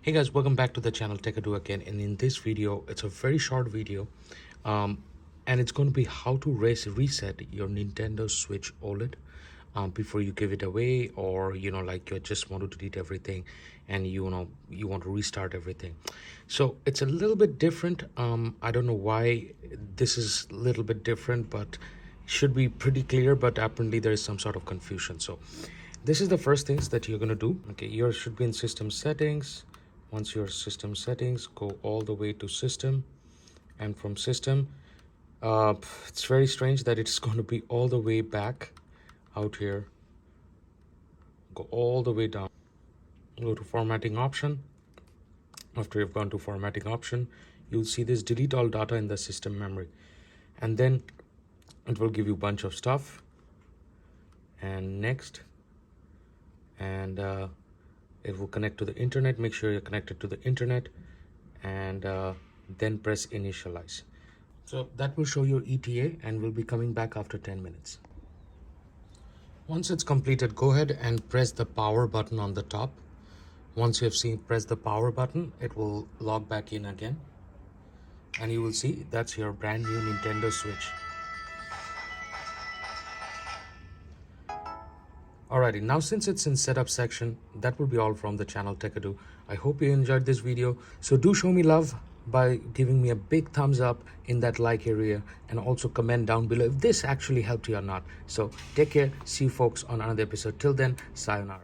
Hey guys, welcome back to the channel Techado again, and in this video it's a very short video and it's going to be how to reset your Nintendo Switch OLED before you give it away, or like you just want to delete everything and you want to restart everything. So it's a little bit different. I don't know why this is a little bit different, but should be pretty clear, but apparently there is some sort of confusion. So this is the first things that you're going to do. Okay, you should be in system settings. Once your system settings, go all the way to system, and from system, it's very strange that it's going to be all the way back out here. Go all the way down, go to formatting option. After you've gone to formatting option, you'll see this delete all data in the system memory, and then it will give you a bunch of stuff, and next, and it will connect to the internet. Make sure you're connected to the internet, and then press initialize. So that will show your ETA, and we'll be coming back after 10 minutes. Once it's completed, go ahead and press the power button on the top. Once you have press the power button, it will log back in again, and you will see that's your brand new Nintendo Switch. Alrighty, now since it's in setup section, that will be all from the channel Techado. I hope you enjoyed this video. So do show me love by giving me a big thumbs up in that like area, and also comment down below if this actually helped you or not. So take care. See you folks on another episode. Till then, sayonara.